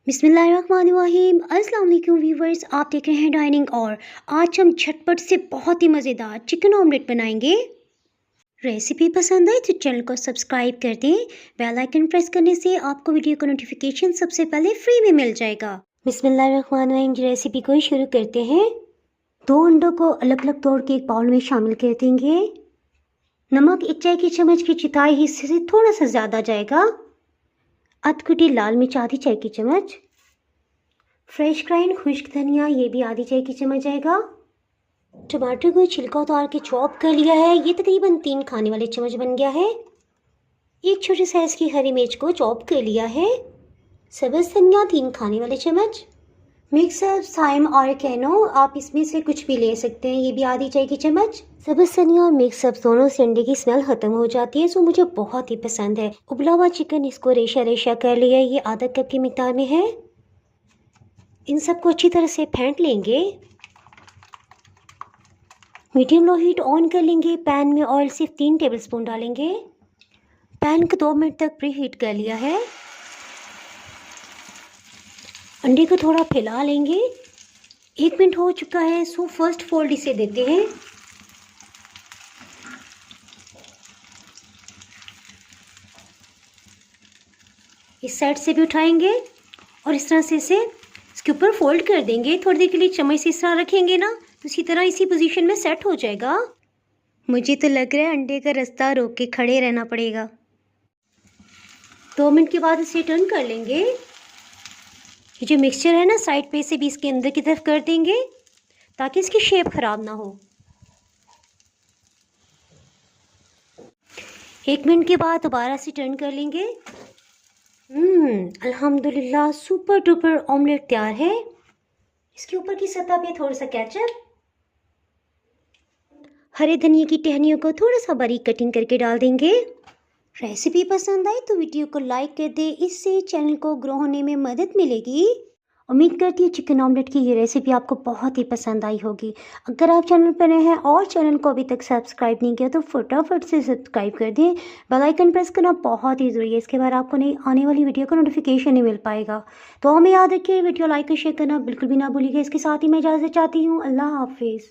बिस्मिल्लाहिर्रहमानिर्रहीम। अस्सलाम वालेकुम व्यूवर्स, आप देख रहे हैं डाइनिंग। और आज हम झटपट से बहुत ही मज़ेदार चिकन ऑमलेट बनाएंगे। रेसिपी पसंद आए तो चैनल को सब्सक्राइब कर दें। बेल आइकन प्रेस करने से आपको वीडियो का नोटिफिकेशन सबसे पहले फ्री में मिल जाएगा। बिस्मिल्लाहिर्रहमानिर्रहीम। रेसिपी को शुरू करते हैं। 2 अंडों को अलग अलग तोड़ के एक बाउल में शामिल कर देंगे। नमक 1 चाय की चम्मच की चौथाई हिस्से से थोड़ा सा ज़्यादा जाएगा। आधी कुटी लाल मिर्च आधी चाय की चम्मच। फ्रेश ग्राइंड खुश्क धनिया, ये भी आधी चाय की चम्मच आएगा। टमाटर को छिलका उतार के चॉप कर लिया है, ये तकरीबन 3 खाने वाले चम्मच बन गया है। एक छोटे साइज़ की हरी मिर्च को चॉप कर लिया है। सब्ज़ धनिया 3 खाने वाले चम्मच। मिक्स थाइम और कैनो, आप इसमें से कुछ भी ले सकते हैं, ये भी आधी चाय की चम्मच। सब्ज़ धनिया और मिक्स दोनों से अंडे की स्मेल ख़त्म हो जाती है, सो मुझे बहुत ही पसंद है। उबला हुआ चिकन, इसको रेशा रेशा कर लिया, ये आधा कप की मिकदार में है। इन सबको अच्छी तरह से फेंट लेंगे। मीडियम लो हीट ऑन कर लेंगे। पैन में ऑयल सिर्फ 3 टेबलस्पून डालेंगे। पैन को 2 मिनट तक प्री हीट कर लिया है। अंडे को थोड़ा फैला लेंगे। 1 मिनट हो चुका है, सो फर्स्ट फोल्ड इसे देते हैं। इस साइड से भी उठाएंगे और इस तरह से इसे इसके ऊपर फोल्ड कर देंगे। थोड़ी देर के लिए चम्मच से इस तरह रखेंगे ना, तो इसी तरह इसी पोजीशन में सेट हो जाएगा। मुझे तो लग रहा है अंडे का रास्ता रोक के खड़े रहना पड़ेगा। 2 मिनट के बाद इसे टर्न कर लेंगे। ये जो मिक्सचर है ना, साइड पे से भी इसके अंदर की तरफ कर देंगे ताकि इसकी शेप ख़राब ना हो। 1 मिनट के बाद दोबारा से टर्न कर लेंगे। अल्हम्दुलिल्लाह सुपर डुपर ऑमलेट तैयार है। इसके ऊपर की सतह पे थोड़ा सा केचप, हरे धनिया की टहनियों को थोड़ा सा बारीक कटिंग करके डाल देंगे। रेसिपी पसंद आई तो वीडियो को लाइक कर दे, इससे चैनल को ग्रो होने में मदद मिलेगी। उम्मीद करती हूँ चिकन ऑमलेट की ये रेसिपी आपको बहुत ही पसंद आई होगी। अगर आप चैनल पर नए हैं और चैनल को अभी तक सब्सक्राइब नहीं किया तो फटाफट से सब्सक्राइब कर दें। बेल आइकन प्रेस करना बहुत ही ज़रूरी है, इसके बाद आपको नई आने वाली वीडियो का नोटिफिकेशन नहीं मिल पाएगा। तो हमें याद रखिए, वीडियो लाइक और शेयर करना बिल्कुल भी ना भूलिएगा। इसके साथ ही मैं इजाज़त चाहती हूँ। अल्लाह हाफिज़।